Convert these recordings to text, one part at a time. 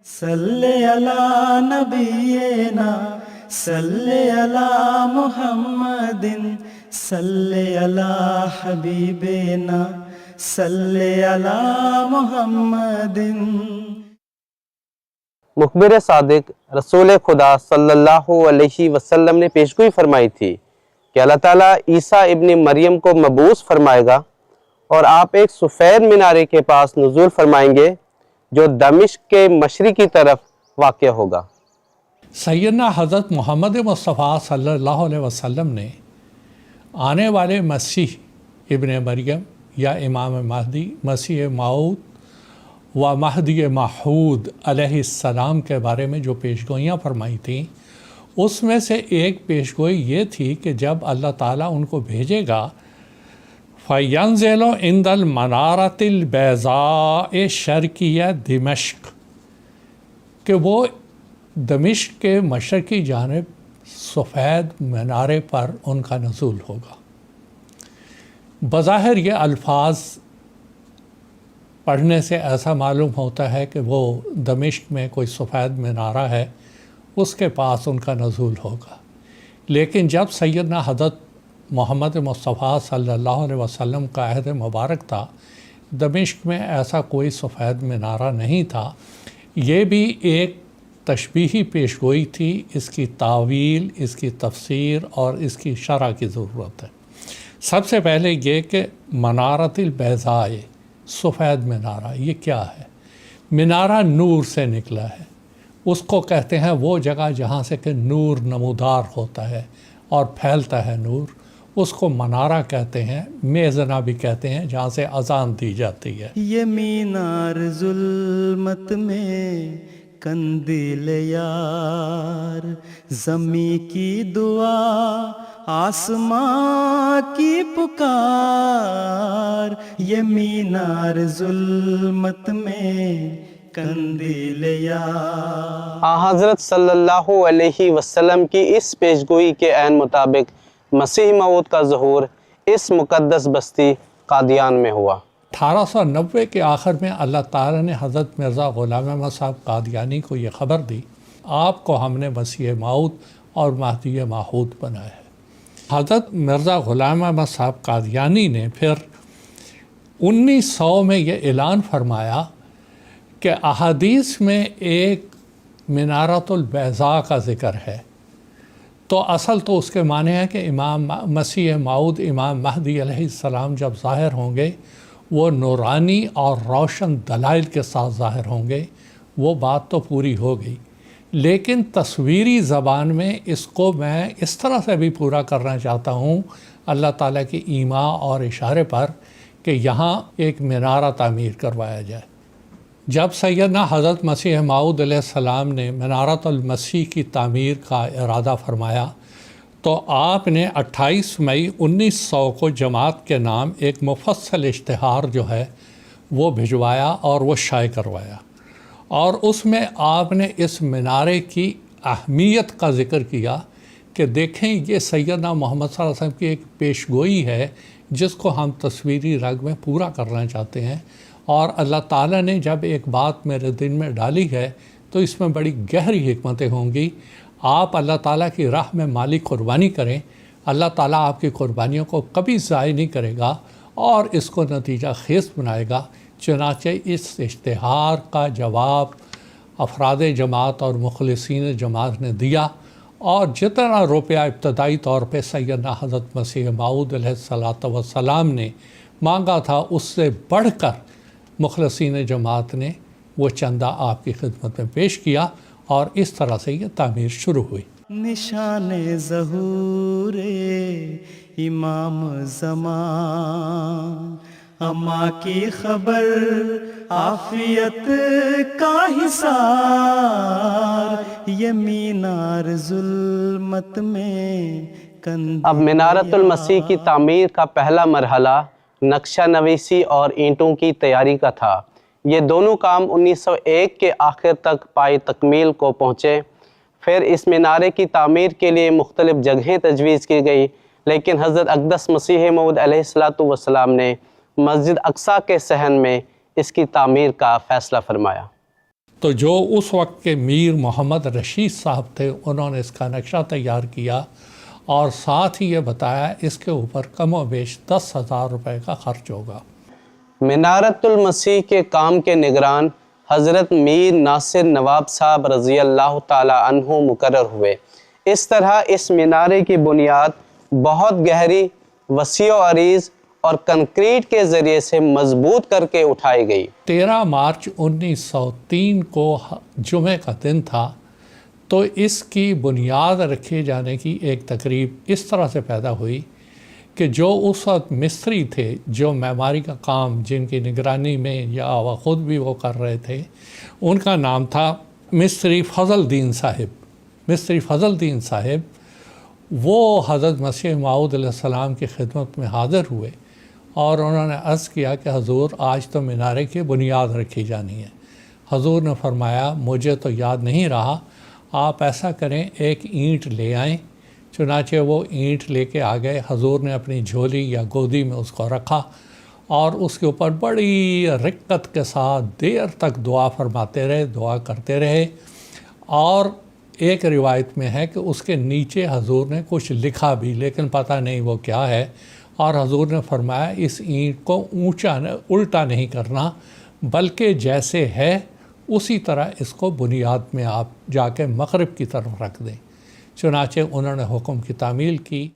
صلی علی نبینا صلی علی محمد صلی علی حبیبنا صلی علی محمد۔ مخبر صادق رسول خدا صلی اللہ علیہ وسلم نے پیشگوئی فرمائی تھی کہ اللہ تعالیٰ عیسیٰ ابن مریم کو مبعوث فرمائے گا اور آپ ایک سفید مینارے کے پاس نزول فرمائیں گے جو دمشق کے مشرقی طرف واقع ہوگا۔ سیدنا حضرت محمد مصطفیٰ صلی اللہ علیہ وسلم نے آنے والے مسیح ابن مریم یا امام مہدی، مسیح موعود و مہدی موعود علیہ السلام کے بارے میں جو پیشگوئیاں فرمائی تھیں، اس میں سے ایک پیشگوئی یہ تھی کہ جب اللہ تعالیٰ ان کو بھیجے گا فَيَنزِلُ عِنْدَ الْمَنَارَةِ الْبَيْضَاءِ شَرْقِيَّ دمشق، کہ وہ دمشق کے مشرقی جانب سفید مینارے پر ان کا نزول ہوگا۔ بظاہر یہ الفاظ پڑھنے سے ایسا معلوم ہوتا ہے کہ وہ دمشق میں کوئی سفید مینارہ ہے، اس کے پاس ان کا نزول ہوگا، لیکن جب سیدنا حضرت محمد مصطفیٰ صلی اللہ علیہ وسلم کا عہد مبارک تھا، دمشق میں ایسا کوئی سفید مینارہ نہیں تھا۔ یہ بھی ایک تشبیہی پیشگوئی تھی، اس کی تعویل، اس کی تفسیر اور اس کی شرح کی ضرورت ہے۔ سب سے پہلے یہ کہ منارۃ البیضاء، سفید مینارہ، یہ کیا ہے؟ مینارہ نور سے نکلا ہے، اس کو کہتے ہیں وہ جگہ جہاں سے کہ نور نمودار ہوتا ہے اور پھیلتا ہے نور، اس کو منارہ کہتے ہیں، میزنا بھی کہتے ہیں، جہاں سے اذان دی جاتی ہے۔ یہ مینار ظلمت میں قندیل یار، زمیں کی دعا آسماں کی پکار، یہ مینار ظلمت میں قندیل یار۔ حضرت صلی اللہ علیہ وسلم کی اس پیشگوئی کے عین مطابق مسیح موعود کا ظہور اس مقدس بستی قادیان میں ہوا۔ 1890 کے آخر میں اللہ تعالیٰ نے حضرت مرزا غلام احمد صاحب قادیانی کو یہ خبر دی، آپ کو ہم نے مسیح موعود اور مہدی موعود بنایا ہے۔ حضرت مرزا غلام احمد صاحب قادیانی نے پھر 1900 میں یہ اعلان فرمایا کہ احادیث میں ایک منارۃ البیضاء کا ذکر ہے، تو اصل تو اس کے معنی ہے کہ امام مسیح موعود، امام مہدی علیہ السلام جب ظاہر ہوں گے وہ نورانی اور روشن دلائل کے ساتھ ظاہر ہوں گے، وہ بات تو پوری ہو گئی، لیکن تصویری زبان میں اس کو میں اس طرح سے بھی پورا کرنا چاہتا ہوں اللہ تعالیٰ کی ایما اور اشارے پر کہ یہاں ایک مینارہ تعمیر کروایا جائے۔ جب سیدنا حضرت مسیح موعود علیہ السلام نے منارۃ المسیح کی تعمیر کا ارادہ فرمایا تو آپ نے 28 مئی 1900 کو جماعت کے نام ایک مفصل اشتہار جو ہے وہ بھجوایا اور وہ شائع کروایا، اور اس میں آپ نے اس مینارے کی اہمیت کا ذکر کیا کہ دیکھیں یہ سیدنا محمد صلی اللہ علیہ وسلم کی ایک پیشگوئی ہے جس کو ہم تصویری رنگ میں پورا کرنا چاہتے ہیں، اور اللہ تعالیٰ نے جب ایک بات میرے دل میں ڈالی ہے تو اس میں بڑی گہری حکمتیں ہوں گی۔ آپ اللہ تعالیٰ کی راہ میں مالی قربانی کریں، اللہ تعالیٰ آپ کی قربانیوں کو کبھی ضائع نہیں کرے گا اور اس کو نتیجہ خیز بنائے گا۔ چنانچہ اس اشتہار کا جواب افراد جماعت اور مخلصین جماعت نے دیا، اور جتنا روپیہ ابتدائی طور پہ سیدنا حضرت مسیح موعود علیہ السلام نے مانگا تھا اس سے بڑھ کر مخلصین جماعت نے وہ چندہ آپ کی خدمت میں پیش کیا، اور اس طرح سے یہ تعمیر شروع ہوئی۔ نشان ظہور امام زمان، اما کی خبر عافیت کا حصار، یہ مینار ظلمت میں اب منارۃ المسیح کی تعمیر کا پہلا مرحلہ نقشہ نویسی اور اینٹوں کی تیاری کا تھا۔ یہ دونوں کام 1901 کے آخر تک پائے تکمیل کو پہنچے۔ پھر اس مینارے کی تعمیر کے لیے مختلف جگہیں تجویز کی گئی، لیکن حضرت اقدس مسیح موعود علیہ السلام نے مسجد اقصیٰ کے صحن میں اس کی تعمیر کا فیصلہ فرمایا۔ تو جو اس وقت کے میر محمد رشید صاحب تھے انہوں نے اس کا نقشہ تیار کیا اور ساتھ ہی یہ بتایا اس کے اوپر کم و بیش 10,000 روپے کا خرچ ہوگا۔ منارت المسیح کے کام کے نگران حضرت میر ناصر نواب صاحب رضی اللہ تعالی عنہ مقرر ہوئے۔ اس طرح اس مینارے کی بنیاد بہت گہری، وسیع و عریض اور کنکریٹ کے ذریعے سے مضبوط کر کے اٹھائی گئی۔ 13 مارچ 1903 کو جمعہ کا دن تھا، تو اس کی بنیاد رکھے جانے کی ایک تقریب اس طرح سے پیدا ہوئی کہ جو اس وقت مستری تھے، جو معماری کا کام جن کی نگرانی میں یا خود بھی وہ کر رہے تھے، ان کا نام تھا مستری فضل الدین صاحب۔ مستری فضل الدین صاحب وہ حضرت مسیح موعود علیہ السلام کی خدمت میں حاضر ہوئے اور انہوں نے عرض کیا کہ حضور آج تو مینارے کی بنیاد رکھی جانی ہے۔ حضور نے فرمایا مجھے تو یاد نہیں رہا، آپ ایسا کریں ایک اینٹ لے آئیں۔ چنانچہ وہ اینٹ لے کے آ گئے، حضور نے اپنی جھولی یا گودی میں اس کو رکھا اور اس کے اوپر بڑی رقت کے ساتھ دیر تک دعا فرماتے رہے، دعا کرتے رہے، اور ایک روایت میں ہے کہ اس کے نیچے حضور نے کچھ لکھا بھی، لیکن پتہ نہیں وہ کیا ہے، اور حضور نے فرمایا اس اینٹ کو الٹا نہیں کرنا، بلکہ جیسے ہے اسی طرح اس کو بنیاد میں آپ جا کے مغرب کی طرف رکھ دیں۔ چنانچہ انہوں نے حکم کی تعمیل کی۔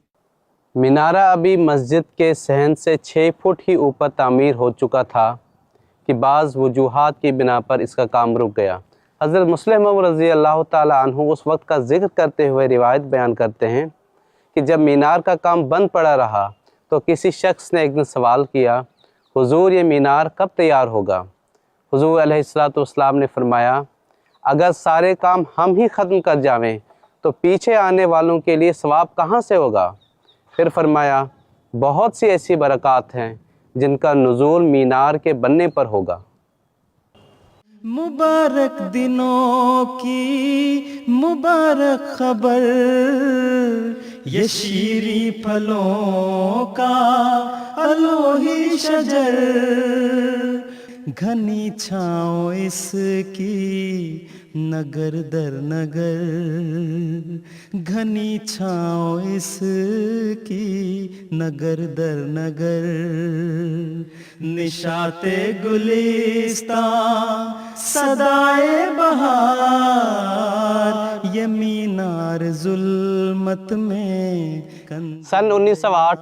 مینارہ ابھی مسجد کے صحن سے 6 فٹ ہی اوپر تعمیر ہو چکا تھا کہ بعض وجوہات کی بنا پر اس کا کام رک گیا۔ حضرت مسلم موعود رضی اللہ تعالی عنہ اس وقت کا ذکر کرتے ہوئے روایت بیان کرتے ہیں کہ جب مینار کا کام بند پڑا رہا تو کسی شخص نے ایک دن سوال کیا، حضور یہ مینار کب تیار ہوگا؟ حضور علیہ السلام نے فرمایا اگر سارے کام ہم ہی ختم کر جاویں تو پیچھے آنے والوں کے لیے ثواب کہاں سے ہوگا؟ پھر فرمایا بہت سی ایسی برکات ہیں جن کا نزول مینار کے بننے پر ہوگا۔ مبارک دنوں کی مبارک خبر، یہ شیریں پھلوں کا الوہی شجر، گھنی چھاؤں اس کی نگر در نگر، گھنی چھاؤں اس کی نگر در نگر، نشاط گلستان صدائے بہار، یہ مینار ظلمت میں سن 1908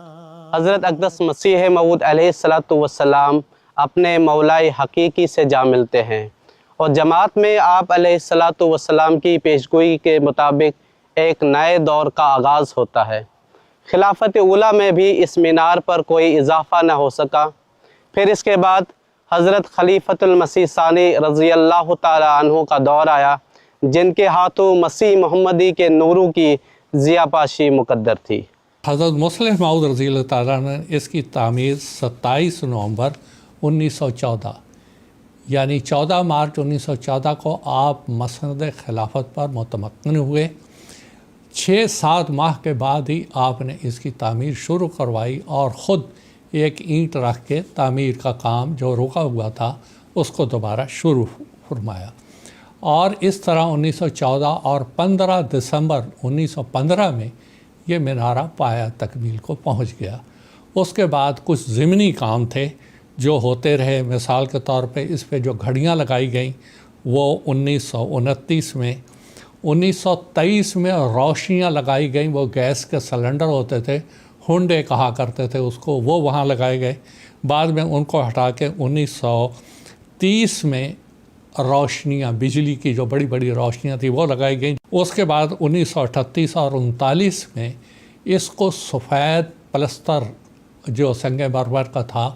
حضرت اقدس مسیح موعود علیہ السلام اپنے مولائے حقیقی سے جا ملتے ہیں اور جماعت میں آپ علیہ السلام کی پیشگوئی کے مطابق ایک نئے دور کا آغاز ہوتا ہے۔ خلافت اولیٰ میں بھی اس مینار پر کوئی اضافہ نہ ہو سکا۔ پھر اس کے بعد حضرت خلیفۃ المسیح ثانی رضی اللہ تعالی عنہ کا دور آیا، جن کے ہاتھوں مسیح محمدی کے نوروں کی ضیاء پاشی مقدر تھی۔ حضرت مسلم موعود رضی اللہ تعالیٰ نے اس کی تعمیر 27 نومبر 1914 یعنی 14 مارچ 1914 کو آپ مسند خلافت پر متمکن ہوئے۔ 6-7 ماہ کے بعد ہی آپ نے اس کی تعمیر شروع کروائی اور خود ایک اینٹ رکھ کے تعمیر کا کام جو رکا ہوا تھا اس کو دوبارہ شروع فرمایا، اور اس طرح 1914 اور 15 دسمبر 1915 میں یہ مینارہ پایہ تکمیل کو پہنچ گیا۔ اس کے بعد کچھ ضمنی کام تھے جو ہوتے رہے، مثال کے طور پہ اس پہ جو گھڑیاں لگائی گئیں وہ 1929 میں، 1923 میں روشنیاں لگائی گئیں، وہ گیس کے سلنڈر ہوتے تھے، ہنڈے کہا کرتے تھے اس کو، وہ وہاں لگائے گئے۔ بعد میں ان کو ہٹا کے 1930 میں روشنیاں، بجلی کی جو بڑی بڑی روشنیاں تھیں وہ لگائی گئیں۔ اس کے بعد 1938 اور 39 میں اس کو سفید پلستر جو سنگ مرمر کا تھا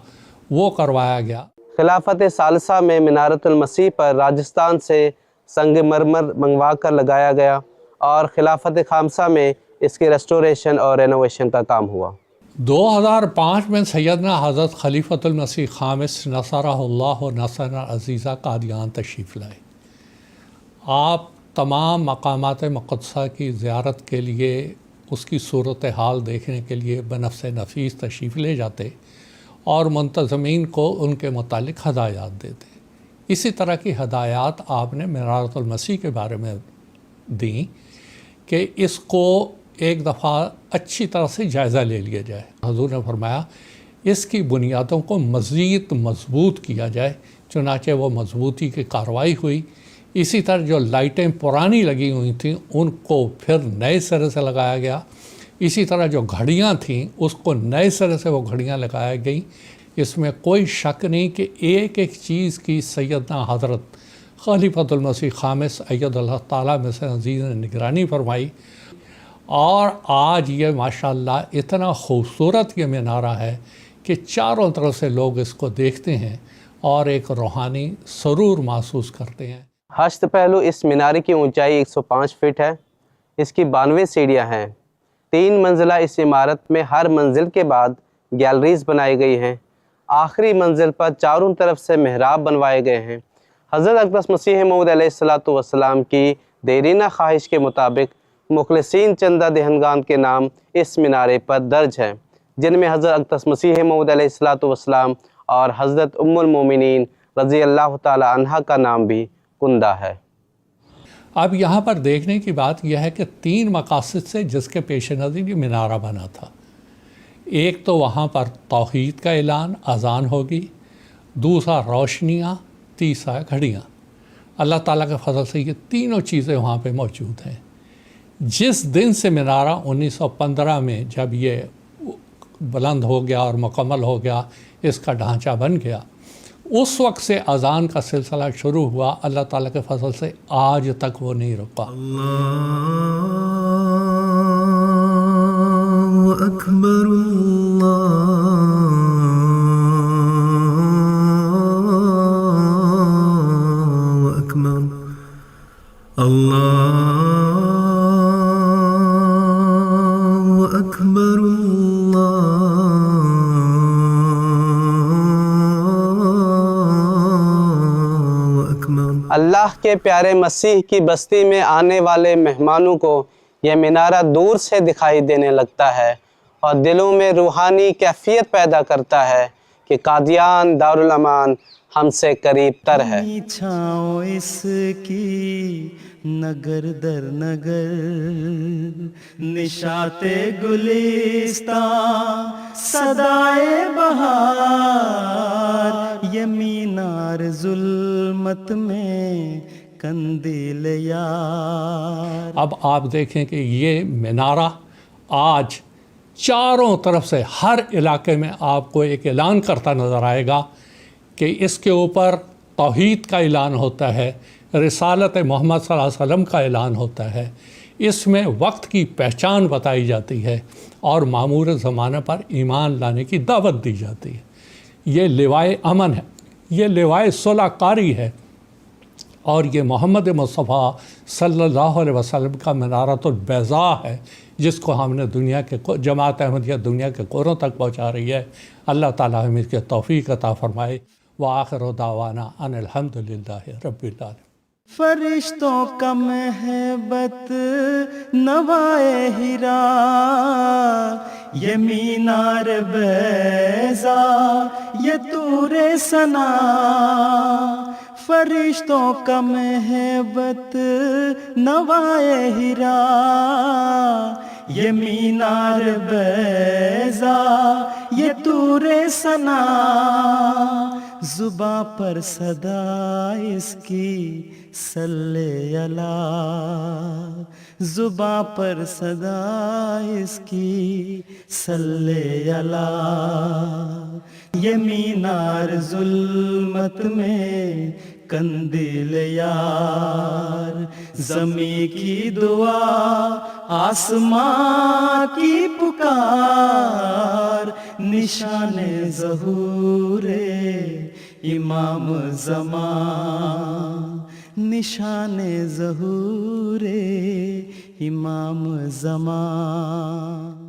وہ کروایا گیا۔ خلافت ثالثہ میں منارت المسیح پر راجستھان سے سنگ مرمر منگوا کر لگایا گیا اور خلافت خامسہ میں اس کی ریسٹوریشن اور رینوویشن کا کام ہوا۔ 2005 میں سیدنا حضرت خلیفۃ المسیح خامس نصرہ اللہ و نصر عزیزہ قادیان تشریف لائے۔ آپ تمام مقامات مقدسہ کی زیارت کے لیے، اس کی صورتحال دیکھنے کے لیے بنفس نفیس تشریف لے جاتے اور منتظمین کو ان کے متعلق ہدایات دیتے اسی طرح کی ہدایات آپ نے منارۃ المسیح کے بارے میں دیں کہ اس کو ایک دفعہ اچھی طرح سے جائزہ لے لیا جائے۔ حضور نے فرمایا اس کی بنیادوں کو مزید مضبوط کیا جائے، چنانچہ وہ مضبوطی کی کارروائی ہوئی۔ اسی طرح جو لائٹیں پرانی لگی ہوئی تھیں ان کو پھر نئے سرے سے لگایا گیا۔ اسی طرح جو گھڑیاں تھیں اس کو نئے سرے سے وہ گھڑیاں لگائی گئیں۔ اس میں کوئی شک نہیں کہ ایک ایک چیز کی سیدنا حضرت خلیفۃ المسیح خامس اید اللہ تعالیٰ میں سے عزیز نے نگرانی فرمائی، اور آج یہ ماشاءاللہ اتنا خوبصورت یہ مینارہ ہے کہ چاروں طرف سے لوگ اس کو دیکھتے ہیں اور ایک روحانی سرور محسوس کرتے ہیں۔ ہشت پہلو اس مینارے کی اونچائی 105 فٹ ہے۔ اس کی 92 سیڑھیاں ہیں۔ 3 منزلہ اس عمارت میں ہر منزل کے بعد گیلریز بنائی گئی ہیں۔ آخری منزل پر چاروں طرف سے محراب بنوائے گئے ہیں۔ حضرت اقدس مسیح موعود علیہ السلام کی دیرینہ خواہش کے مطابق مخلصین چندہ دہندگان کے نام اس مینارے پر درج ہیں، جن میں حضرت اقدس مسیح موعود علیہ السلام اور حضرت ام المومنین رضی اللہ تعالی عنہ کا نام بھی کندہ ہے۔ اب یہاں پر دیکھنے کی بات یہ ہے کہ 3 مقاصد سے جس کے پیش نظر یہ مینارہ بنا تھا۔ ایک تو وہاں پر توحید کا اعلان، اذان ہوگی، دوسرا روشنیاں، تیسرا گھڑیاں۔ اللہ تعالیٰ کے فضل سے یہ تینوں چیزیں وہاں پہ موجود ہیں۔ جس دن سے مینارہ 1915 میں جب یہ بلند ہو گیا اور مکمل ہو گیا، اس کا ڈھانچہ بن گیا، اس وقت سے اذان کا سلسلہ شروع ہوا۔ اللہ تعالیٰ کے فضل سے آج تک وہ نہیں رکا۔ اللہ اکبر اللہ اکبر اللہ اکبر اللہ اکبر۔ اللہ کے پیارے مسیح کی بستی میں آنے والے مہمانوں کو یہ مینارہ دور سے دکھائی دینے لگتا ہے اور دلوں میں روحانی کیفیت پیدا کرتا ہے کہ قادیان دارالامان ہم سے قریب تر ہے۔ چھاؤں اس کی نگر در نگر، نشاط گلستان صدائے بہار، یہ مینار ظلمت میں کندیل یار۔ اب آپ دیکھیں کہ یہ مینارہ آج چاروں طرف سے ہر علاقے میں آپ کو ایک اعلان کرتا نظر آئے گا کہ اس کے اوپر توحید کا اعلان ہوتا ہے، رسالت محمد صلی اللہ علیہ وسلم کا اعلان ہوتا ہے، اس میں وقت کی پہچان بتائی جاتی ہے اور معمور زمانہ پر ایمان لانے کی دعوت دی جاتی ہے۔ یہ لوائے امن ہے، یہ لوائے صلح کاری ہے، اور یہ محمد مصطفیٰ صلی اللہ علیہ وسلم کا منارۃ البیضاء ہے، جس کو ہم نے دنیا کے جماعت احمدیہ دنیا کے کوروں تک پہنچا رہی ہے۔ اللہ تعالیٰ ہمیں اس کے توفیق عطا فرمائے۔ وآخر دعوانا ان الحمد للہ رب العالمین۔ فرشتوں کا محبت نوائے ہیرا، یہ مینار بیضاء، یہ طور ثنا، فرشتوں کا محبت نوائے ہیرا، یہ مینار بیضاء، یہ طور ثنا، زباں پر صدا اس کی صلی اللہ، زباں پر صدا اس کی صلی اللہ، یہ مینار ظلمت میں کندیل یار، زمیں کی دعا آسمان کی پکار، نشان ظہور امام زمان، نشان ظہور امام زمان۔